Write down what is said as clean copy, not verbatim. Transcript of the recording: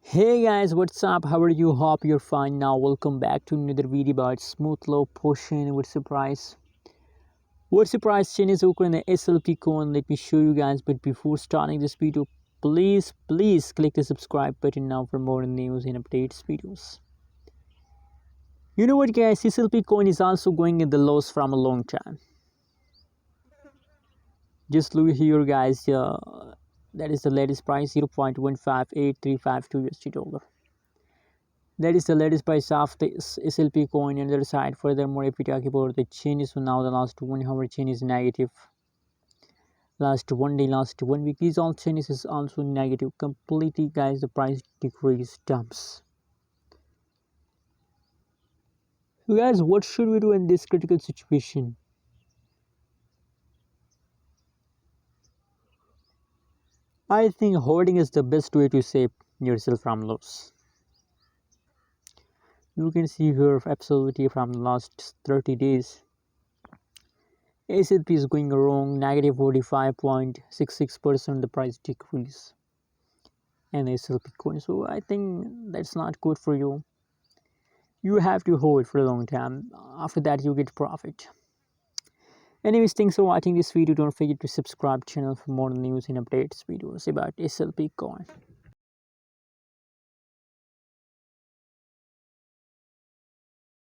Hey guys, what's up? How are you? Hope you're fine. Now welcome back to another video about smooth low portion. What's the price chain is open in the SLP coin. Let me show you guys, but before starting this video, please click the subscribe button now for more news and updates videos. You know what guys, SLP coin is also going in the loss from a long time. Just look here guys, that is the latest price, 0.158352 USD dollar. That is the latest price of the SLP coin on the other side. Furthermore, if we talk about the changes, so now the last 1 hour chain is negative. Last 1 day, last 1 week, these all changes is also negative. Completely guys, the price decrease dumps. So guys, what should we do in this critical situation? I think holding is the best way to save yourself from loss. You can see here absolutely from the last 30 days. SLP is going wrong, negative 45.66% the price decrease and SLP coin. So I think that's not good for you. You have to hold for a long time. After that you get profit. Anyways, thanks for watching this video. Don't forget to subscribe channel for more news and updates videos about SLP coin.